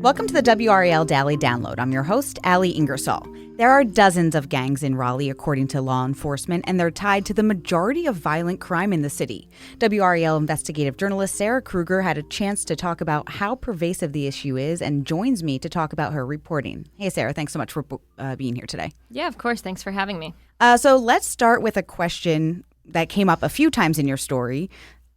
Welcome to the WRAL Daily Download. I'm your host, Ali Ingersoll. There are dozens of gangs in Raleigh, according to law enforcement, and they're tied to the majority of violent crime in the city. WRAL investigative journalist Sarah Krueger had a chance to talk about how pervasive the issue is and joins me to talk about her reporting. Hey, Sarah, thanks so much for being here today. Yeah, of course. Thanks for having me. So let's start with a question that came up a few times in your story.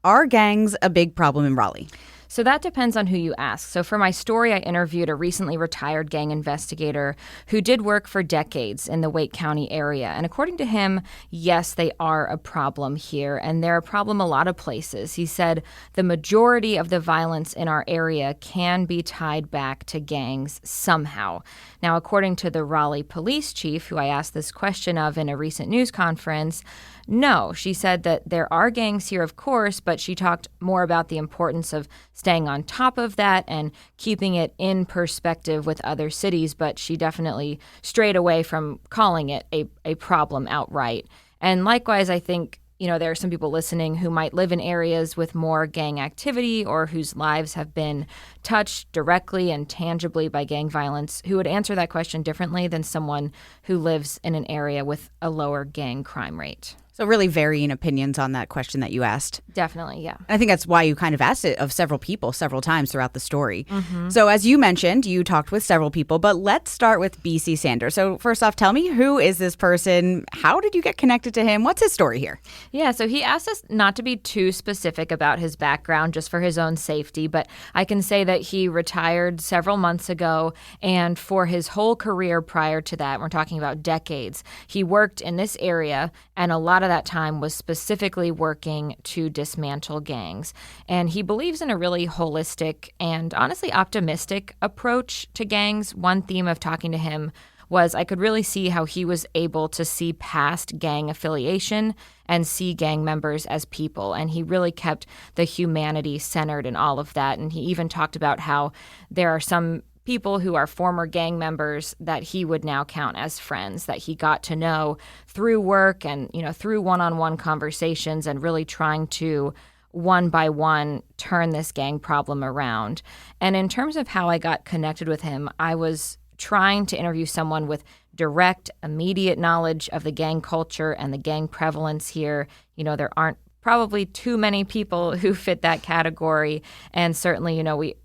Are gangs a big problem in Raleigh? So that depends on who you ask. So for my story, I interviewed a recently retired gang investigator who did work for decades in the Wake County area. And according to him, yes, they are a problem here, and they're a problem a lot of places. He said the majority of the violence in our area can be tied back to gangs somehow. Now, according to the Raleigh police chief, who I asked this question of in a recent news conference, no, she said that there are gangs here, of course, but she talked more about the importance of staying on top of that and keeping it in perspective with other cities, but she definitely strayed away from calling it a problem outright. And likewise, I think, there are some people listening who might live in areas with more gang activity or whose lives have been touched directly and tangibly by gang violence who would answer that question differently than someone who lives in an area with a lower gang crime rate. So really varying opinions on that question that you asked. Definitely, yeah. I think that's why you kind of asked it of several people several times throughout the story. Mm-hmm. So as you mentioned, you talked with several people, but let's start with BC Sanders. So first off, tell me, who is this person? How did you get connected to him? What's his story here? Yeah, so he asked us not to be too specific about his background just for his own safety, but I can say that he retired several months ago, and for his whole career prior to that, we're talking about decades, he worked in this area, and a lot of that time was specifically working to dismantle gangs. And he believes in a really holistic and honestly optimistic approach to gangs. One theme of talking to him was I could really see how he was able to see past gang affiliation and see gang members as people. And he really kept the humanity centered in all of that. And he even talked about how there are some people who are former gang members that he would now count as friends that he got to know through work and, through one-on-one conversations and really trying to one by one turn this gang problem around. And in terms of how I got connected with him, I was trying to interview someone with direct, immediate knowledge of the gang culture and the gang prevalence here. There aren't probably too many people who fit that category. And certainly,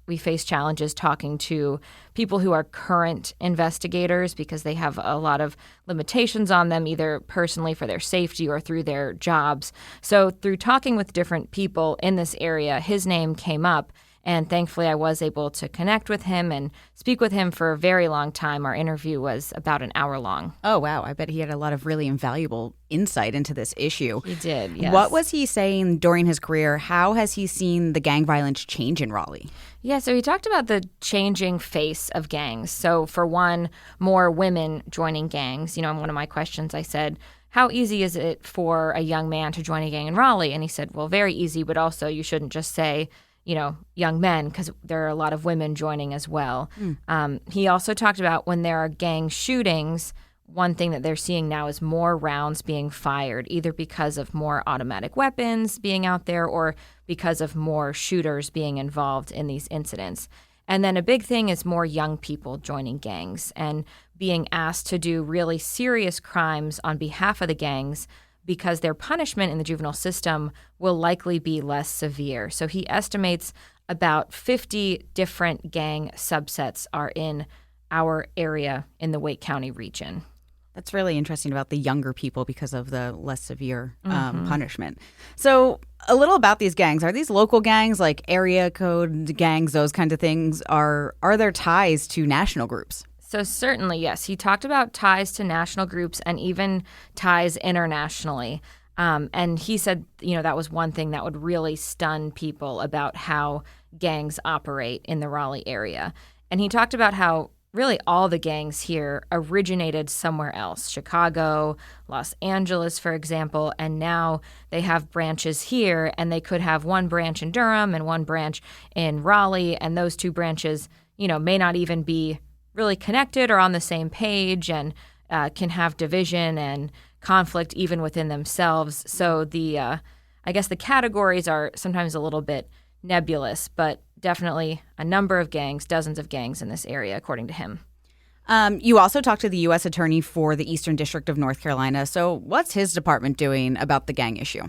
we face challenges talking to people who are current investigators because they have a lot of limitations on them, either personally for their safety or through their jobs. So through talking with different people in this area, his name came up. And thankfully, I was able to connect with him and speak with him for a very long time. Our interview was about an hour long. Oh, wow. I bet he had a lot of really invaluable insight into this issue. He did, yes. What was he saying during his career? How has he seen the gang violence change in Raleigh? Yeah, so he talked about the changing face of gangs. So for one, more women joining gangs. In one of my questions, I said, how easy is it for a young man to join a gang in Raleigh? And he said, well, very easy, but also you shouldn't just say, young men, because there are a lot of women joining as well. He also talked about when there are gang shootings, one thing that they're seeing now is more rounds being fired, either because of more automatic weapons being out there or because of more shooters being involved in these incidents. And then a big thing is more young people joining gangs and being asked to do really serious crimes on behalf of the gangs because their punishment in the juvenile system will likely be less severe. So he estimates about 50 different gang subsets are in our area in the Wake County region. That's really interesting about the younger people because of the less severe punishment. So a little about these gangs. Are these local gangs like area code gangs, those kinds of things? Are there ties to national groups? So certainly, yes. He talked about ties to national groups and even ties internationally. And he said, that was one thing that would really stun people about how gangs operate in the Raleigh area. And he talked about how really all the gangs here originated somewhere else, Chicago, Los Angeles, for example, and now they have branches here, and they could have one branch in Durham and one branch in Raleigh, and those two branches, may not even be really connected or on the same page and can have division and conflict even within themselves. So I guess the categories are sometimes a little bit nebulous, but definitely a number of gangs, dozens of gangs in this area, according to him. You also talked to the U.S. Attorney for the Eastern District of North Carolina. So what's his department doing about the gang issue?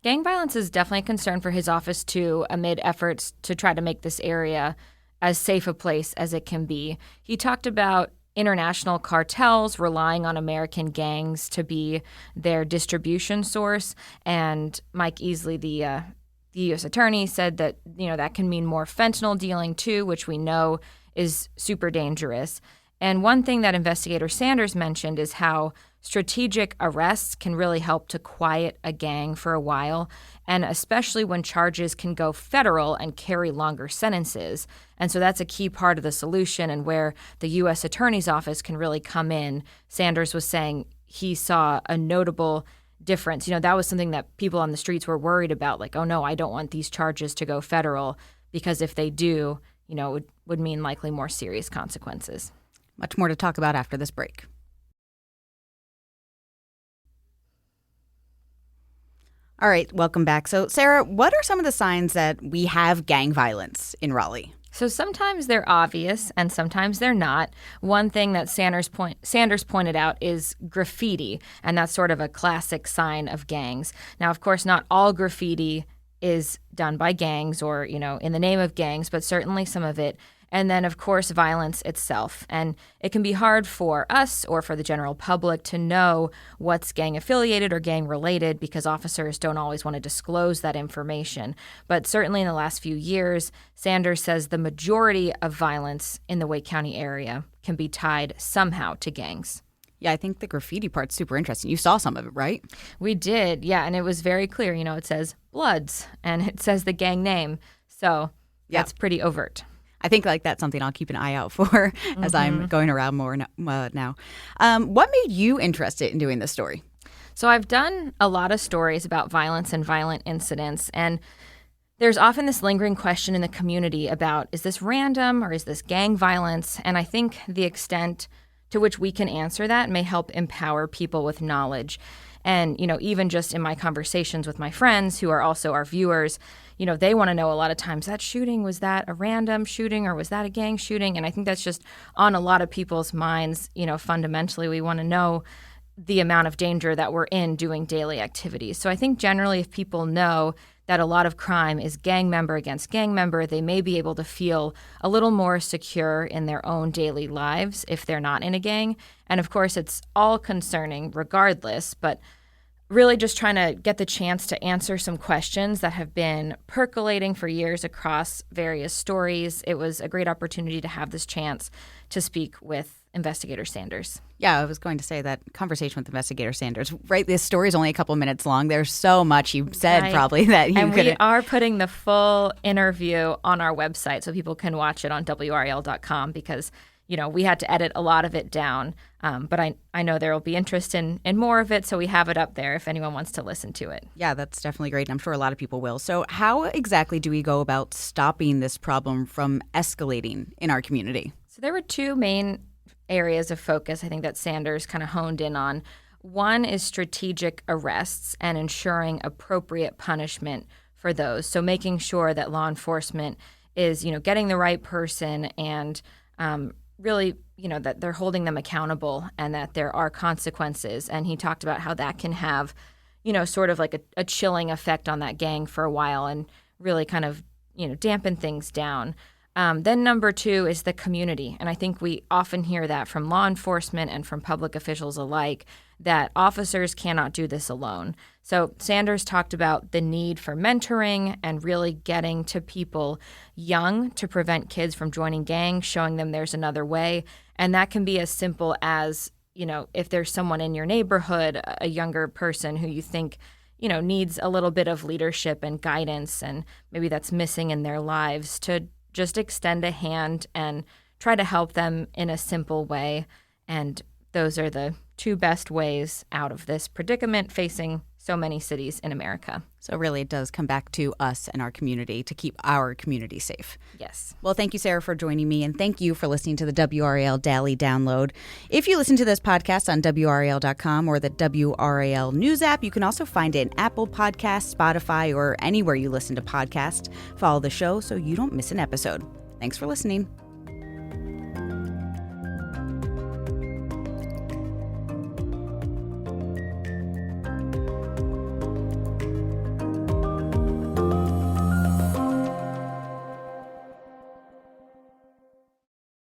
Gang violence is definitely a concern for his office, too, amid efforts to try to make this area as safe a place as it can be. He talked about international cartels relying on American gangs to be their distribution source. And Mike Easley, the U.S. attorney, said that, that can mean more fentanyl dealing, too, which we know is super dangerous. And one thing that investigator Sanders mentioned is how strategic arrests can really help to quiet a gang for a while, and especially when charges can go federal and carry longer sentences. And so that's a key part of the solution and where the U.S. Attorney's Office can really come in. Sanders was saying he saw a notable difference. That was something that people on the streets were worried about, like, oh, no, I don't want these charges to go federal, because if they do, it would mean likely more serious consequences. Much more to talk about after this break. All right, welcome back. So, Sarah, what are some of the signs that we have gang violence in Raleigh? So sometimes they're obvious and sometimes they're not. One thing that Sanders pointed out is graffiti, and that's sort of a classic sign of gangs. Now, of course, not all graffiti is done by gangs or, in the name of gangs, but certainly some of it. And then, of course, violence itself. And it can be hard for us or for the general public to know what's gang-affiliated or gang-related because officers don't always want to disclose that information. But certainly in the last few years, Sanders says the majority of violence in the Wake County area can be tied somehow to gangs. Yeah, I think the graffiti part's super interesting. You saw some of it, right? We did, yeah, and it was very clear. It says Bloods, and it says the gang name. So that's pretty overt. I think that's something I'll keep an eye out for as I'm going around more now. What made you interested in doing this story? So I've done a lot of stories about violence and violent incidents, and there's often this lingering question in the community about, is this random or is this gang violence? And I think the extent to which we can answer that may help empower people with knowledge. And, even just in my conversations with my friends who are also our viewers, they want to know a lot of times, that shooting, was that a random shooting or was that a gang shooting? And I think that's just on a lot of people's minds. Fundamentally, we want to know the amount of danger that we're in doing daily activities. So I think generally if people know that a lot of crime is gang member against gang member, they may be able to feel a little more secure in their own daily lives if they're not in a gang. And of course, it's all concerning regardless, but really just trying to get the chance to answer some questions that have been percolating for years across various stories. It was a great opportunity to have this chance to speak with Investigator Sanders. Yeah, I was going to say that conversation with Investigator Sanders, right? This story is only a couple minutes long. There's so much you said probably that you and couldn't. We are putting the full interview on our website so people can watch it on WRAL.com because we had to edit a lot of it down, but I know there will be interest in more of it, so we have it up there if anyone wants to listen to it. Yeah, that's definitely great, and I'm sure a lot of people will. So how exactly do we go about stopping this problem from escalating in our community? So there were two main areas of focus, I think, that Sanders kind of honed in on. One is strategic arrests and ensuring appropriate punishment for those, so making sure that law enforcement is, getting the right person and really, that they're holding them accountable and that there are consequences. And he talked about how that can have, sort of like a chilling effect on that gang for a while and really kind of, dampen things down. Then number two is the community. And I think we often hear that from law enforcement and from public officials alike, that officers cannot do this alone. So Sanders talked about the need for mentoring and really getting to people young to prevent kids from joining gangs, showing them there's another way. And that can be as simple as, if there's someone in your neighborhood, a younger person who you think, needs a little bit of leadership and guidance, and maybe that's missing in their lives, to just extend a hand and try to help them in a simple way. And those are the two best ways out of this predicament facing so many cities in America. So really, it does come back to us and our community to keep our community safe. Yes. Well, thank you, Sarah, for joining me, and thank you for listening to the WRAL Daily Download. If you listen to this podcast on WRAL.com or the WRAL News app, you can also find it in Apple Podcasts, Spotify, or anywhere you listen to podcasts. Follow the show so you don't miss an episode. Thanks for listening.